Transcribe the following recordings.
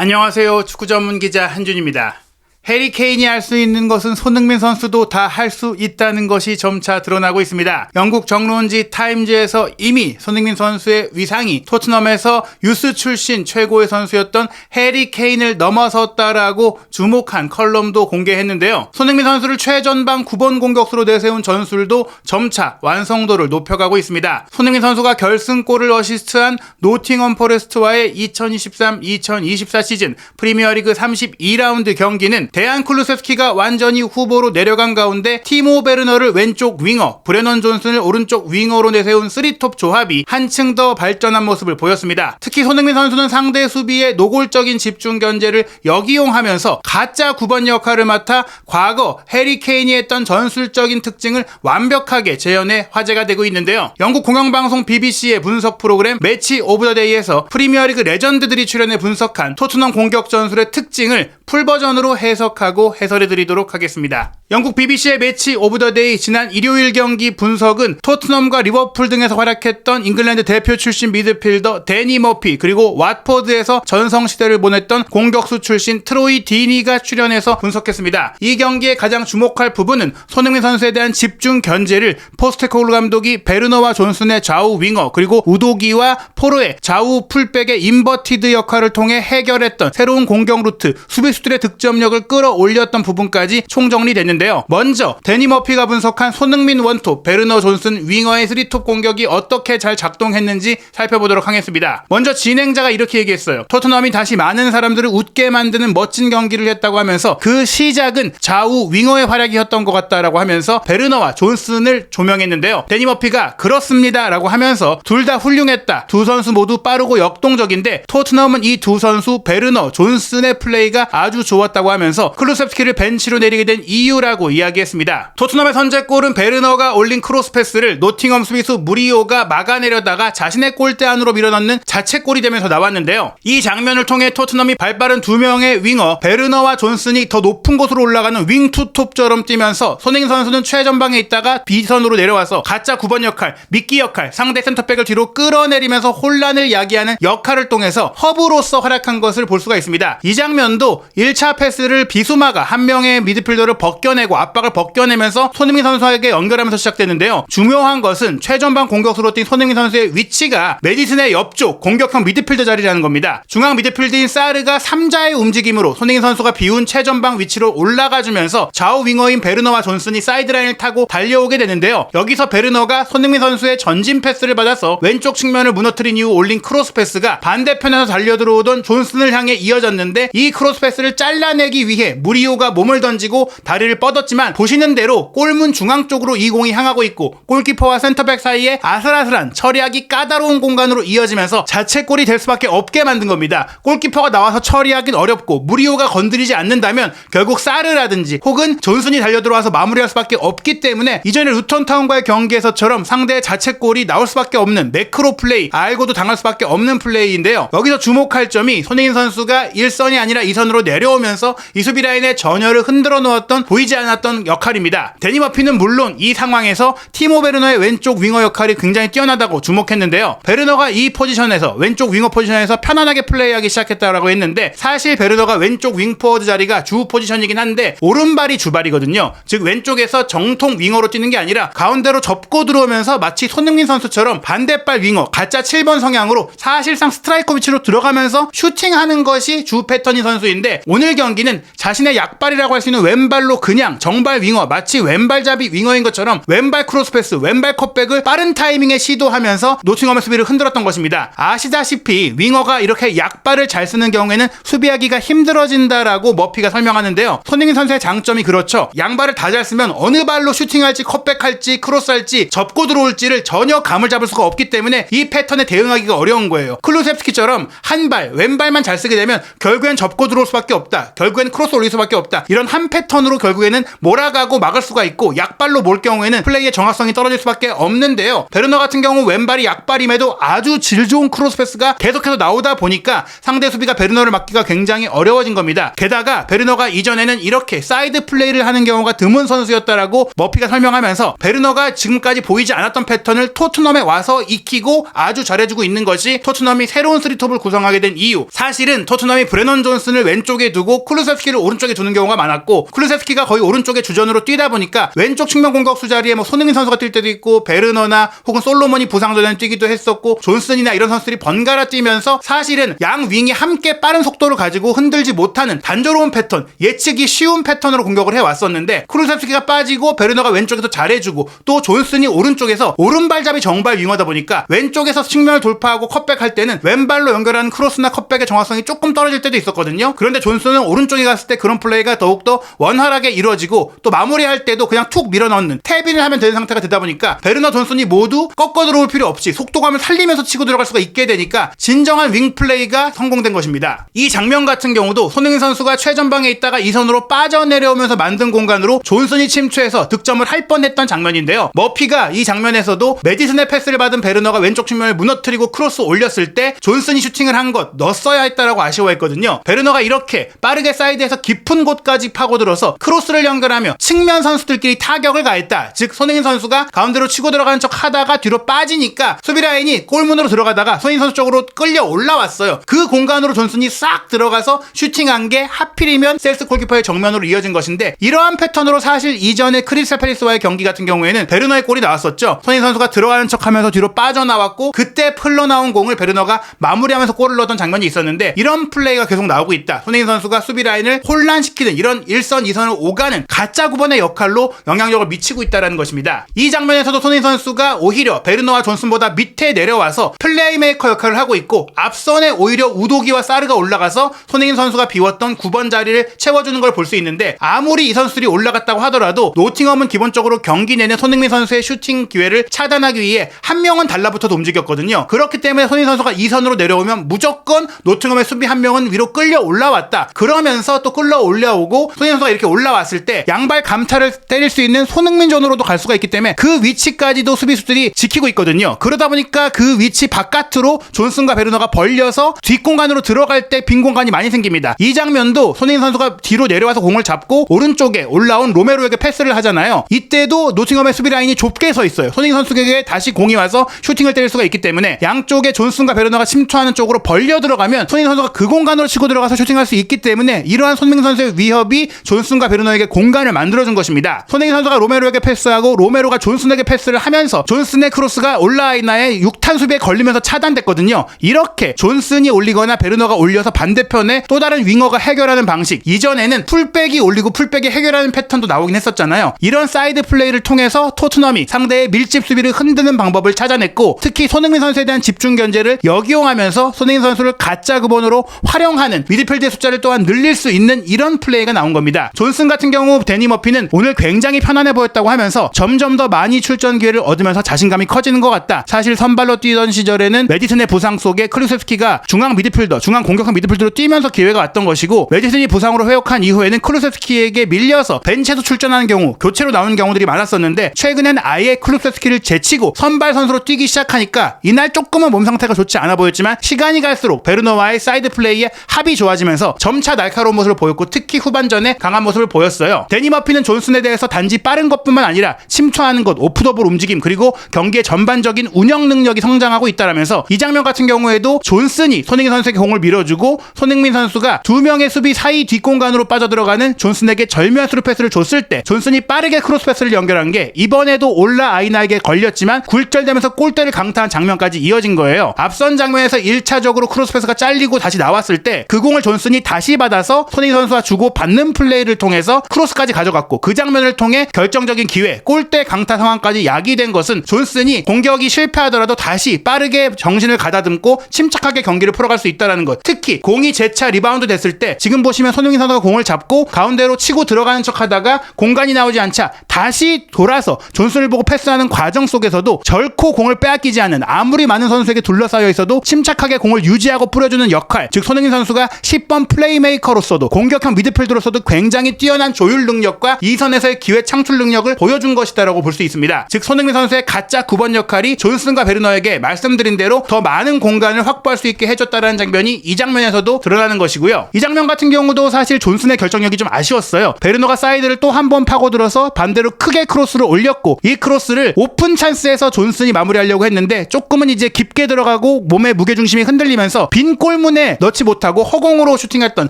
안녕하세요. 축구 전문 기자 한준입니다. 해리 케인이 할 수 있는 것은 손흥민 선수도 다 할 수 있다는 것이 점차 드러나고 있습니다. 영국 정론지 타임즈에서 이미 손흥민 선수의 위상이 토트넘에서 유스 출신 최고의 선수였던 해리 케인을 넘어섰다라고 주목한 컬럼도 공개했는데요. 손흥민 선수를 최전방 9번 공격수로 내세운 전술도 점차 완성도를 높여가고 있습니다. 손흥민 선수가 결승골을 어시스트한 노팅엄 포레스트와의 2023-2024 시즌 프리미어리그 32라운드 경기는 데안 쿨루세스키가 완전히 후보로 내려간 가운데 티모 베르너를 왼쪽 윙어, 브레넌 존슨을 오른쪽 윙어로 내세운 3톱 조합이 한층 더 발전한 모습을 보였습니다. 특히 손흥민 선수는 상대 수비의 노골적인 집중 견제를 역이용하면서 가짜 9번 역할을 맡아 과거 해리 케인이 했던 전술적인 특징을 완벽하게 재현해 화제가 되고 있는데요. 영국 공영방송 BBC의 분석 프로그램 매치 오브 더 데이에서 프리미어리그 레전드들이 출연해 분석한 토트넘 공격 전술의 특징을 풀버전으로 해석하고 해설해드리도록 하겠습니다. 영국 BBC의 매치 오브 더 데이 지난 일요일 경기 분석은 토트넘과 리버풀 등에서 활약했던 잉글랜드 대표 출신 미드필더 데니 머피, 그리고 왓포드에서 전성시대를 보냈던 공격수 출신 트로이 디니가 출연해서 분석했습니다. 이 경기에 가장 주목할 부분은 손흥민 선수에 대한 집중 견제를 포스테코글루 감독이 베르너와 존슨의 좌우 윙어, 그리고 우도기와 포로의 좌우 풀백의 인버티드 역할을 통해 해결했던 새로운 공격 루트, 수비수들의 득점력을 끌어올렸던 부분까지 총정리됐는데요. 먼저 데니 머피가 분석한 손흥민 원톱, 베르너 존슨 윙어의 3톱 공격이 어떻게 잘 작동했는지 살펴보도록 하겠습니다. 먼저 진행자가 이렇게 얘기했어요. 토트넘이 다시 많은 사람들을 웃게 만드는 멋진 경기를 했다고 하면서 그 시작은 좌우 윙어의 활약이었던 것 같다라고 하면서 베르너와 존슨을 조명했는데요. 데니 머피가 그렇습니다 라고 하면서 둘 다 훌륭했다, 두 선수 모두 빠르고 역동적인데 토트넘은 이 두 선수 베르너, 존슨의 플레이가 아주 좋았다고 하면서 클루셉스키를 벤치로 내리게 된 이유라고 이야기했습니다. 토트넘의 선제골은 베르너가 올린 크로스 패스를 노팅엄 수비수 무리오가 막아내려다가 자신의 골대 안으로 밀어넣는 자책골이 되면서 나왔는데요. 이 장면을 통해 토트넘이 발빠른 두 명의 윙어 베르너와 존슨이 더 높은 곳으로 올라가는 윙 투톱처럼 뛰면서 손흥민 선수는 최전방에 있다가 B선으로 내려와서 가짜 9번 역할, 미끼 역할, 상대 센터백을 뒤로 끌어내리면서 혼란을 야기하는 역할을 통해서 허브로서 활약한 것을 볼 수가 있습니다. 이 장면도 1차 패스를 비수마가 한 명의 미드필더를 벗겨내고 압박을 벗겨내면서 손흥민 선수에게 연결하면서 시작되는데요. 중요한 것은 최전방 공격수로 뛴 손흥민 선수의 위치가 메디슨의 옆쪽 공격형 미드필더 자리라는 겁니다. 중앙 미드필더인 사르가 3자의 움직임으로 손흥민 선수가 비운 최전방 위치로 올라가주면서 좌우 윙어인 베르너와 존슨이 사이드라인을 타고 달려오게 되는데요. 여기서 베르너가 손흥민 선수의 전진 패스를 받아서 왼쪽 측면을 무너뜨린 이후 올린 크로스 패스가 반대편에서 달려들어오던 존슨을 향해 이어졌는데, 이 크로스 패스를 잘라내기 위해 무리오가 몸을 던지고 다리를 뻗었지만 보시는 대로 골문 중앙 쪽으로 이 공이 향하고 있고 골키퍼와 센터백 사이에 아슬아슬한 처리하기 까다로운 공간으로 이어지면서 자책골이 될 수밖에 없게 만든 겁니다. 골키퍼가 나와서 처리하긴 어렵고 무리오가 건드리지 않는다면 결국 사르라든지 혹은 존슨이 달려들어와서 마무리할 수밖에 없기 때문에 이전에 루턴타운과의 경기에서처럼 상대의 자책골이 나올 수밖에 없는 매크로 플레이, 알고도 당할 수밖에 없는 플레이인데요. 여기서 주목할 점이 손흥민 선수가 1선이 아니라 2선으로 내려오면서 이 수비 라인의 전열을 흔들어 놓았던, 보이지 않았던 역할입니다. 데니 머피는 물론 이 상황에서 티모 베르너의 왼쪽 윙어 역할이 굉장히 뛰어나다고 주목했는데요. 베르너가 이 포지션에서, 왼쪽 윙어 포지션에서 편안하게 플레이하기 시작했다라고 했는데, 사실 베르너가 왼쪽 윙포워드 자리가 주 포지션이긴 한데 오른발이 주발이거든요. 즉 왼쪽에서 정통 윙어로 뛰는 게 아니라 가운데로 접고 들어오면서 마치 손흥민 선수처럼 반대발 윙어, 가짜 7번 성향으로 사실상 스트라이커 위치로 들어가면서 슈팅하는 것이 주 패턴인 선수인데, 오늘 경기는 자신의 약발이라고 할 수 있는 왼발로 그냥 정발 윙어, 마치 왼발잡이 윙어인 것처럼 왼발 크로스 패스, 왼발 컷백을 빠른 타이밍에 시도하면서 노팅엄의 수비를 흔들었던 것입니다. 아시다시피 윙어가 이렇게 약발을 잘 쓰는 경우에는 수비하기가 힘들어진다라고 머피가 설명하는데요. 손흥민 선수의 장점이 그렇죠. 양발을 다 잘 쓰면 어느 발로 슈팅할지, 컷백할지, 크로스할지, 접고 들어올지를 전혀 감을 잡을 수가 없기 때문에 이 패턴에 대응하기가 어려운 거예요. 클루셉스키처럼 한 발, 왼발만 잘 쓰게 되면 결국엔 접고 들어올 수밖에 없다, 결국엔 크로스 올릴 수밖에 없다, 이런 한 패턴으로 결국엔 경우에는 몰아가고 막을 수가 있고 약발로 몰 경우에는 플레이의 정확성이 떨어질 수밖에 없는데요. 베르너 같은 경우 왼발이 약발임에도 아주 질 좋은 크로스 패스가 계속해서 나오다 보니까 상대 수비가 베르너를 막기가 굉장히 어려워진 겁니다. 게다가 베르너가 이전에는 이렇게 사이드 플레이를 하는 경우가 드문 선수였다라고 머피가 설명하면서 베르너가 지금까지 보이지 않았던 패턴을 토트넘에 와서 익히고 아주 잘해주고 있는 것이 토트넘이 새로운 3톱을 구성하게 된 이유. 사실은 토트넘이 브레넌 존슨을 왼쪽에 두고 쿠루세스키를 오른쪽에 두는 경우가 많았고 쿠루세스키가 거의 오른쪽에 주전으로 뛰다 보니까 왼쪽 측면 공격수 자리에 뭐 손흥민 선수가 뛸 때도 있고 베르너나 혹은 솔로몬이 부상전에 뛰기도 했었고 존슨이나 이런 선수들이 번갈아 뛰면서 사실은 양 윙이 함께 빠른 속도를 가지고 흔들지 못하는 단조로운 패턴, 예측이 쉬운 패턴으로 공격을 해왔었는데 쿠루세스키가 빠지고 베르너가 왼쪽에서 잘해주고 또 존슨이 오른쪽에서 오른발잡이 정발 윙어다 보니까 왼쪽에서 측면을 돌파하고 컷백할 때는 왼발로 연결하는 크로스나 컷백의 정확성이 조금 떨어질 때도 있었거든요. 그런데 존슨은 오른쪽에 갔을 때 그런 플레이가 더욱더 원활하게 이루어지고 또 마무리할 때도 그냥 툭 밀어넣는 탭인을 하면 되는 상태가 되다 보니까 베르너 존슨이 모두 꺾어 들어올 필요 없이 속도감을 살리면서 치고 들어갈 수가 있게 되니까 진정한 윙 플레이가 성공된 것입니다. 이 장면 같은 경우도 손흥민 선수가 최전방에 있다가 이선으로 빠져내려오면서 만든 공간으로 존슨이 침투해서 득점을 할 뻔했던 장면인데요. 머피가 이 장면에서도 메디슨의 패스를 받은 베르너가 왼쪽 측면을 무너뜨리고 크로스 올렸을 때 존슨이 슈팅을 한 것 넣었어야 했다라고 아쉬워했거든요. 베르너가 이렇게 빠르게 사이드에서 깊은 곳까지 파고들어서 크로스를 연결하며 측면 선수들끼리 타격을 가했다. 즉 손흥민 선수가 가운데로 치고 들어가는 척 하다가 뒤로 빠지니까 수비 라인이 골문으로 들어가다가 손흥민 선수 쪽으로 끌려 올라왔어요. 그 공간으로 존슨이 싹 들어가서 슈팅한 게 하필이면 셀스 골키퍼의 정면으로 이어진 것인데 이러한 패턴으로 사실 이전에 크리스탈 팰리스와의 경기 같은 경우에는 베르너의 골이 나왔었죠. 손흥민 선수가 들어가는 척하면서 뒤로 빠져나왔고 그때 흘러나온 공을 베르너가 마무리하면서 골을 넣었던 장면이 있었는데 이런 플레이가 계속 나오고 있다. 손흥민 선수가 수비 라인을 혼란시키는 이런 1선, 2선을 오가는 가짜 9번의 역할로 영향력을 미치고 있다는 것입니다. 이 장면에서도 손흥민 선수가 오히려 베르너와 존슨보다 밑에 내려와서 플레이메이커 역할을 하고 있고 앞선에 오히려 우도기와 사르가 올라가서 손흥민 선수가 비웠던 9번 자리를 채워주는 걸 볼 수 있는데 아무리 이 선수들이 올라갔다고 하더라도 노팅엄은 기본적으로 경기 내내 손흥민 선수의 슈팅 기회를 차단하기 위해 한 명은 달라붙어도 움직였거든요. 그렇기 때문에 손흥민 선수가 2선으로 내려오면 무조건 노팅엄의 수비 한 명은 위로 끌려 올라왔다. 그러면서 또 끌려 올라오고 손흥민 선수가 이렇게 올라왔을 때 양발 감타를 때릴 수 있는 손흥민 존으로도 갈 수가 있기 때문에 그 위치까지도 수비수들이 지키고 있거든요. 그러다 보니까 그 위치 바깥으로 존슨과 베르너가 벌려서 뒷공간으로 들어갈 때 빈 공간이 많이 생깁니다. 이 장면도 손흥민 선수가 뒤로 내려와서 공을 잡고 오른쪽에 올라온 로메로에게 패스를 하잖아요. 이때도 노팅엄의 수비 라인이 좁게 서 있어요. 손흥민 선수에게 다시 공이 와서 슈팅을 때릴 수가 있기 때문에 양쪽에 존슨과 베르너가 침투하는 쪽으로 벌려 들어가면 손흥민 선수가 그 공간으로 치고 들어가서 슈팅할 수 있기 때문에 이러한 손흥민 선수의 위협이 존슨과 베르너에게 공간을 만들어준 것입니다. 손흥민 선수가 로메로에게 패스하고 로메로가 존슨에게 패스를 하면서 존슨의 크로스가 올라아이나의 6탄 수비에 걸리면서 차단됐거든요. 이렇게 존슨이 올리거나 베르너가 올려서 반대편에 또 다른 윙어가 해결하는 방식, 이전에는 풀백이 올리고 풀백이 해결하는 패턴도 나오긴 했었잖아요. 이런 사이드 플레이를 통해서 토트넘이 상대의 밀집 수비를 흔드는 방법을 찾아냈고 특히 손흥민 선수에 대한 집중 견제를 역이용하면서 손흥민 선수를 가짜 9번으로 활용하는 미드필드의 숫자를 또한 늘릴 수 있는 이런 플레이가 나온 겁니다. 존슨 같은 경우 데니 머피는 오늘 굉장히 편안해 보였다고 하면서 점점 더 많이 출전 기회를 얻으면서 자신감이 커지는 것 같다. 사실 선발로 뛰던 시절에는 메디슨의 부상 속에 크루세스키가 중앙 미드필더, 중앙 공격형 미드필더로 뛰면서 기회가 왔던 것이고 메디슨이 부상으로 회복한 이후에는 크루세스키에게 밀려서 벤치에서 출전하는 경우, 교체로 나오는 경우들이 많았었는데 최근엔 아예 크루세스키를 제치고 선발 선수로 뛰기 시작하니까 이날 조금은 몸 상태가 좋지 않아 보였지만 시간이 갈수록 베르너와의 사이드 플레이에 합이 좋아지면서 점차 날카로운 모습을 보였고 특히 후반전에 강한 모습을 보였어요. 데니 머피는 존슨에 대해서 단지 빠른 것뿐만 아니라 침투하는 것, 오프더볼 움직임 그리고 경기의 전반적인 운영 능력이 성장하고 있다라면서 이 장면 같은 경우에도 존슨이 손흥민 선수에게 공을 밀어주고 손흥민 선수가 두 명의 수비 사이 뒷공간으로 빠져들어가는 존슨에게 절묘한 스루 패스를 줬을 때 존슨이 빠르게 크로스 패스를 연결한 게 이번에도 올라 아이나에게 걸렸지만 굴절되면서 골대를 강타한 장면까지 이어진 거예요. 앞선 장면에서 1차적으로 크로스 패스가 잘리고 다시 나왔을 때 그 공을 존슨이 다시 받아서 손흥민 선수와 주고 받는 플레이를 통해서 크로스까지 가져갔고 그 장면을 통해 결정적인 기회, 골대 강타 상황까지 야기된 것은 존슨이 공격이 실패하더라도 다시 빠르게 정신을 가다듬고 침착하게 경기를 풀어갈 수 있다는 것. 특히 공이 재차 리바운드 됐을 때 지금 보시면 손흥민 선수가 공을 잡고 가운데로 치고 들어가는 척하다가 공간이 나오지 않자 다시 돌아서 존슨을 보고 패스하는 과정 속에서도 결코 공을 빼앗기지 않는, 아무리 많은 선수에게 둘러싸여 있어도 침착하게 공을 유지하고 뿌려주는 역할, 즉 손흥민 선수가 10번 플레이메이커로서도 공격형 미드필더로서도 굉장히 뛰어난 조율 능력과 2선에서의 기회 창출 능력을 보여준 것이다라고 볼 수 있습니다. 즉 손흥민 선수의 가짜 9번 역할이 존슨과 베르너에게 말씀드린 대로 더 많은 공간을 확보할 수 있게 해줬다라는 장면이 이 장면에서도 드러나는 것이고요. 이 장면 같은 경우도 사실 존슨의 결정력이 좀 아쉬웠어요. 베르너가 사이드를 또 한 번 파고들어서 반대로 크게 크로스를 올렸고 이 크로스를 오픈 찬스에서 존슨이 마무리하려고 했는데 조금은 이제 깊게 들어가고 몸의 무게중심이 흔들리면서 빈 골문에 넣지 못하고 허공으로 슈팅했던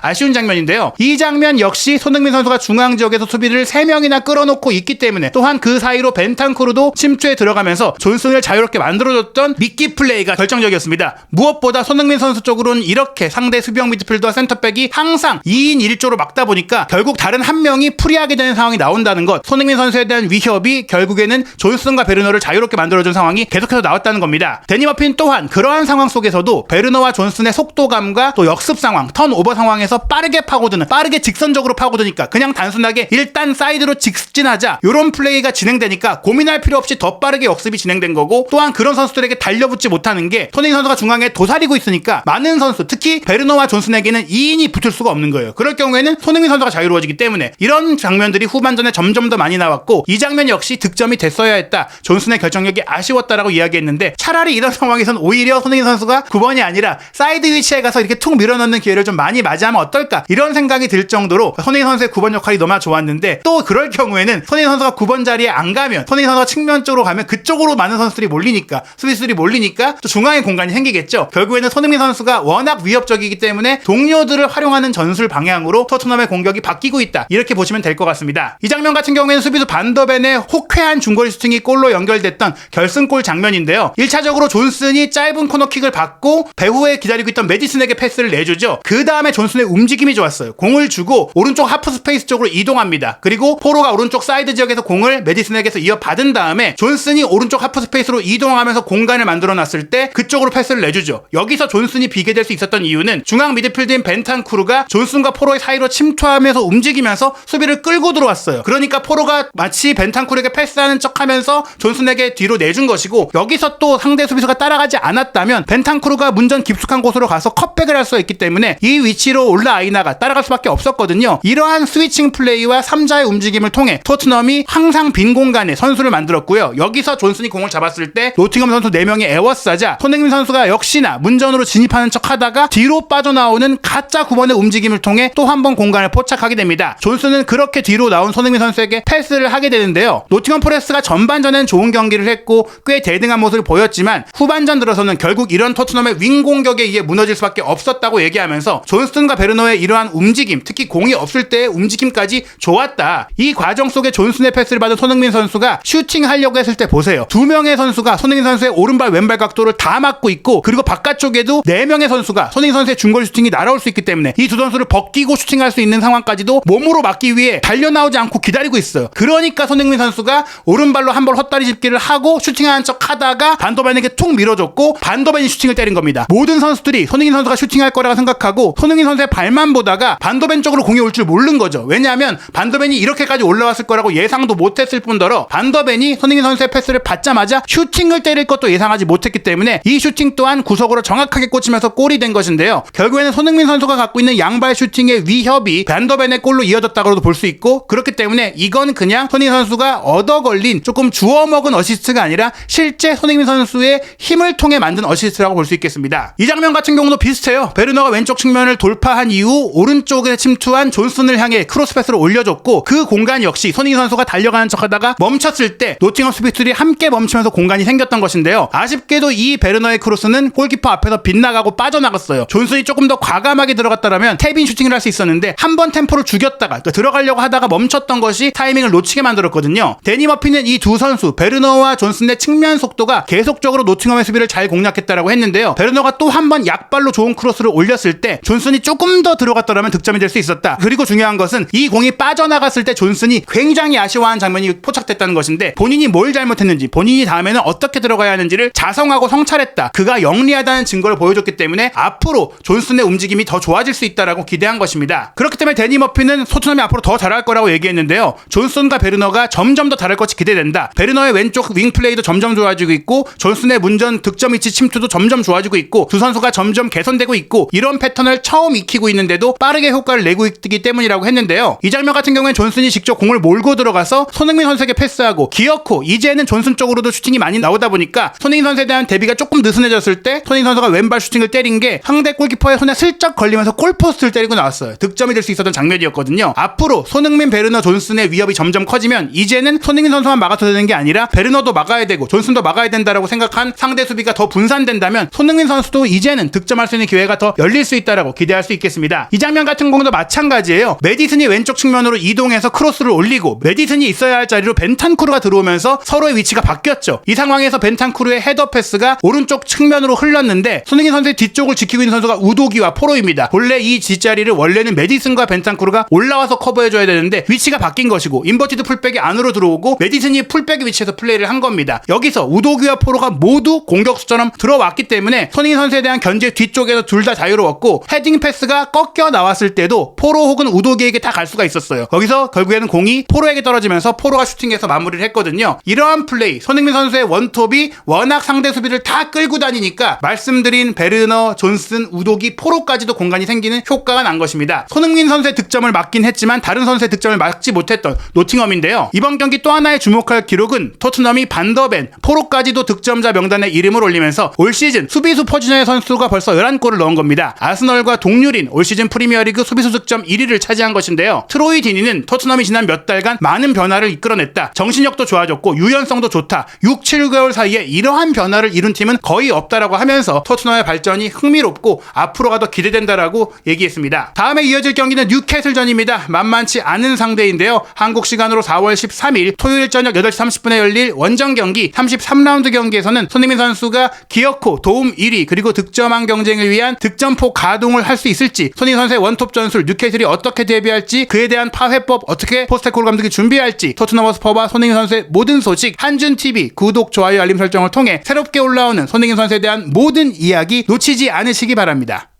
아쉬운 장면인데요. 이 장면 역시 손흥민 선수가 중앙 지역에서 수비를 3명이나 끌어놓고 있기 때문에 또한 그 사이로 벤탄쿠르도 침투에 들어가면서 존슨을 자유롭게 만들어줬던 미끼 플레이가 결정적이었습니다. 무엇보다 손흥민 선수 쪽으로는 이렇게 상대 수비형 미드필더와 센터백이 항상 2인 1조로 막다 보니까 결국 다른 한 명이 프리하게 되는 상황이 나온다는 것, 손흥민 선수에 대한 위협이 결국에는 존슨과 베르너를 자유롭게 만들어준 상황이 계속해서 나왔다는 겁니다. 데니 머핀 또한 그러한 상황 속에서도 베르너와 존슨의 속도감과 또 역습 상황, 턴오버 상황에서 빠르게 파고드는, 빠르게 직선적으로 파고드니까 그냥 단순하게 일단 사이드로 직진하자 이런 플레이가 진행되니까 고민할 필요 없이 더 빠르게 역습이 진행된 거고, 또한 그런 선수들에게 달려붙지 못하는 게 손흥민 선수가 중앙에 도사리고 있으니까 많은 선수, 특히 베르너와 존슨에게는 2인이 붙을 수가 없는 거예요. 그럴 경우에는 손흥민 선수가 자유로워지기 때문에 이런 장면들이 후반전에 점점 더 많이 나왔고, 이 장면 역시 득점이 됐어야 했다, 존슨의 결정력이 아쉬웠다라고 이야기했는데, 차라리 이런 상황에선 오히려 손흥민 선수가 9번이 아니라 사이드 위치에 가서 이렇게 툭 밀어넣는 기회를 좀 많이 맞이하면 어떨까, 이런 생각이 들 정도로 손흥민 선수의 9번 역할이 너무 좋았는데, 또 그럴 경우에는 손흥민 선수가 9번 자리에 안 가면, 손흥민 선수가 측면 쪽으로 가면 그쪽으로 많은 선수들이 몰리니까, 수비수들이 몰리니까 또 중앙에 공간이 생기겠죠. 결국에는 손흥민 선수가 워낙 위협적이기 때문에 동료들을 활용하는 전술 방향으로 토트넘의 공격이 바뀌고 있다, 이렇게 보시면 될 것 같습니다. 이 장면 같은 경우에는 수비수 반더벤의 호쾌한 중거리 슈팅이 골로 연결됐던 결승골 장면인데요. 1차적으로 존슨이 짧은 코너킥을 받고 배후에 기다리고 있던 매디슨에게 패스를 내주죠. 그 다음에 존슨의 움직임이 좋았어요. 공을 주고 오른쪽 하프 스페이스 쪽으로 이동합니다. 그리고 포로가 오른쪽 사이드 지역에서 공을 매디슨에게서 이어받은 다음에 존슨이 오른쪽 하프 스페이스로 이동하면서 공간을 만들어놨을 때 그쪽으로 패스를 내주죠. 여기서 존슨이 비게 될 수 있었던 이유는 중앙 미드필드인 벤탄쿠르가 존슨과 포로의 사이로 침투하면서 움직이면서 수비를 끌고 들어왔어요. 그러니까 포로가 마치 벤탄쿠르에게 패스하는 척하면서 존슨에게 뒤로 내준 것이고, 여기서 또 상대 수비수가 따라가지 않았다면 벤탄쿠르가 문전 깊숙한 곳으로 가서 컷백을 할 수가 있기 때문에 이 위치로 올라 아이나가 따라갈 수밖에 없었거든요. 이러한 스위칭 플레이와 3자의 움직임을 통해 토트넘이 항상 빈 공간에 선수를 만들었고요. 여기서 존슨이 공을 잡았을 때 노팅엄 선수 4명이 에워싸자 손흥민 선수가 역시나 문전으로 진입하는 척하다가 뒤로 빠져나오는 가짜 9번의 움직임을 통해 또 한 번 공간을 포착하게 됩니다. 존슨은 그렇게 뒤로 나온 손흥민 선수에게 패스를 하게 되는데요. 노팅엄 포레스트가 전반전엔 좋은 경기를 했고 꽤 대등한 모습을 보였지만 후반전 들어서는 결국 이런 토트넘의 윙 공격에 의해 무너질 수밖에 없었다고 얘기하면서 존슨과 베르너의 이러한 움직임, 특히 공이 없을 때의 움직임까지 좋았다. 이 과정 속에 존슨의 패스를 받은 손흥민 선수가 슈팅하려고 했을 때 보세요. 2명의 선수가 손흥민 선수의 오른발 왼발 각도를 다 막고 있고, 그리고 바깥쪽에도 4명의 선수가 손흥민 선수의 중거리 슈팅이 날아올 수 있기 때문에 이 두 선수를 벗기고 슈팅할 수 있는 상황까지도 몸으로 막기 위해 달려나오지 않고 기다리고 있어요. 그러니까 손흥민 선수가 오른발로 한 번 헛다리 짚기를 하고 슈팅하는 척 하다가 반더벤에게 툭 밀어줬고 반더벤이 슈팅을 때린 겁니다. 모든 선수들이 손흥민 선수가 슈팅할 거라고 생각하고 손흥민 선수의 발만 보다가 반더벤 쪽으로 공이 올 줄 모르는 거죠. 왜냐하면 반더벤이 이렇게까지 올라왔을 거라고 예상도 못했을 뿐더러 반더벤이 손흥민 선수의 패스를 받자마자 슈팅을 때릴 것도 예상하지 못했기 때문에 이 슈팅 또한 구석으로 정확하게 꽂히면서 골이 된 것인데요. 결국에는 손흥민 선수가 갖고 있는 양발 슈팅의 위협이 반더벤의 골로 이어졌다고도 볼 수 있고, 그렇기 때문에 이건 그냥 손흥민 선수가 얻어 걸린 조금 주워먹은 어시스트가 아니라 실제 손흥민 선수의 힘을 통해 만든 어시스트라고 볼 수 있겠습니다. 이 장면 같은 경우도 비슷해요. 베르너가 왼쪽 측면을 돌파한 이후 오른쪽에 침투한 존슨을 향해 크로스 패스를 올려줬고, 그 공간 역시 손흥민 선수가 달려가는 척하다가 멈췄을 때 노팅엄 수비수들이 함께 멈추면서 공간이 생겼던 것인데요. 아쉽게도 이 베르너의 크로스는 골키퍼 앞에서 빗나가고 빠져나갔어요. 존슨이 조금 더 과감하게 들어갔다면 탭인 슈팅을 할 수 있었는데 한 번 템포를 죽였다가, 그러니까 들어가려고 하다가 멈췄던 것이 타이밍을 놓치게 만들었거든요. 데니 머피는 이 두 선수 베르너와 존슨의 측면 속도가 계속적으로 노팅엄의 수비를 잘 공략했다라고 했는데요. 베르너가 또 한 번 약발로 좋은 크로스를 올렸을 때 존슨이 조금 더 들어갔더라면 득점이 될 수 있었다. 그리고 중요한 것은 이 공이 빠져나갔을 때 존슨이 굉장히 아쉬워하는 장면이 포착됐다는 것인데, 본인이 뭘 잘못했는지, 본인이 다음에는 어떻게 들어가야 하는지를 자성하고 성찰했다, 그가 영리하다는 증거를 보여줬기 때문에 앞으로 존슨의 움직임이 더 좋아질 수 있다라고 기대한 것입니다. 그렇기 때문에 데니 머피는 토트넘이 앞으로 더 잘할 거라고 얘기했는데요. 존슨과 베르너가 점점 더 잘할 것이 기대된다. 베르너의 왼쪽 윙 플레이도 점점 좋아지고 있고, 존슨의 문전 득점 위치 침투도 점점 좋아지고 있고, 두 선수가 점점 개선되고 있고, 이런 패턴을 처음 익히고 있는데도 빠르게 효과를 내고 있기 때문이라고 했는데요. 이 장면 같은 경우엔 존슨이 직접 공을 몰고 들어가서 손흥민 선수에게 패스하고 기어코 이제는 존슨 쪽으로도 슈팅이 많이 나오다 보니까 손흥민 선수에 대한 대비가 조금 느슨해졌을 때 손흥민 선수가 왼발 슈팅을 때린 게 상대 골키퍼의 손에 슬쩍 걸리면서 골포스트를 때리고 나왔어요. 득점이 될 수 있었던 장면이었거든요. 앞으로 손흥민, 베르너, 존슨의 위협이 점점 커지면 이제는 손흥민 선수만 막아도 되는 게 아니라 베르너도 막아야 되고 존슨도 막아야 된다라고 생각한 상대 수비가 더 분산된다면 손흥민 선수도 이제는 득점할 수 있는 기회가 더 열릴 수 있다라고 기대할 수 있겠습니다. 이 장면 같은 경우도 마찬가지예요. 메디슨이 왼쪽 측면으로 이동해서 크로스를 올리고 메디슨이 있어야 할 자리로 벤탄쿠르가 들어오면서 서로의 위치가 바뀌었죠. 이 상황에서 벤탄쿠르의 헤더 패스가 오른쪽 측면으로 흘렀는데 손흥민 선수의 뒤쪽을 지키고 있는 선수가 우도기와 포로입니다. 본래 이 뒷자리를 원래는 메디슨과 벤탄쿠르가 올라와서 커버해줘야 되는데 위치가 바뀐 것이고 인버티드 풀백이 안으로 들어오고 메디슨이 풀백의 위치에서 플레이를 한 겁니다. 여기서 우도기와 포로가 모두 공격수처럼 들어왔기 때문에 손흥민 선수에 대한 견제 뒤쪽에서 둘 다 자유로웠고 헤딩 패스가 꺾여 나왔을 때도 포로 혹은 우도기에게 다 갈 수가 있었어요. 거기서 결국에는 공이 포로에게 떨어지면서 포로가 슈팅해서 마무리를 했거든요. 이러한 플레이, 손흥민 선수의 원톱이 워낙 상대 수비를 다 끌고 다니니까 말씀드린 베르너, 존슨, 우도기, 포로까지도 공간이 생기는 효과가 난 것입니다. 손흥민 선수의 득점을 막긴 했지만 다른 선수의 득점을 막지 못했던 노팅엄인데요. 이번 경기 또 하나의 주목할 기록은 토트넘이 반더벤, 포로까지도 득점자 명단에 이름을 올리면서 올 시즌 수비수 포지션의 선수가 벌써 11골을 넣은 겁니다. 아스널과 동률인 올 시즌 프리미어리그 수비수 득점 1위를 차지한 것인데요. 트로이 디니는 토트넘이 지난 몇 달간 많은 변화를 이끌어냈다. 정신력도 좋아졌고 유연성도 좋다. 6, 7개월 사이에 이러한 변화를 이룬 팀은 거의 없다라고 하면서 토트넘의 발전이 흥미롭고 앞으로가 더 기대된다라고 얘기했습니다. 다음에 이어질 경기는 뉴캐슬전입니다. 만만치 않은 상대인데요. 한국 시간으로 4월 13일 토요일 저녁 8시 30분에 열릴 원정 경기 33라운드 경기에서는 손흥민 선수가 기어코 도움 1위 그리고 득점왕 경쟁을 위한 득점포 가동을 할 수 있을지, 손흥민 선수의 원톱 전술 뉴캐슬이 어떻게 대비할지, 그에 대한 파회법 어떻게 포스테코글 감독이 준비할지, 토트넘 허스퍼와 손흥민 선수의 모든 소식 한준TV 구독, 좋아요, 알림 설정을 통해 새롭게 올라오는 손흥민 선수에 대한 모든 이야기 놓치지 않으시기 바랍니다.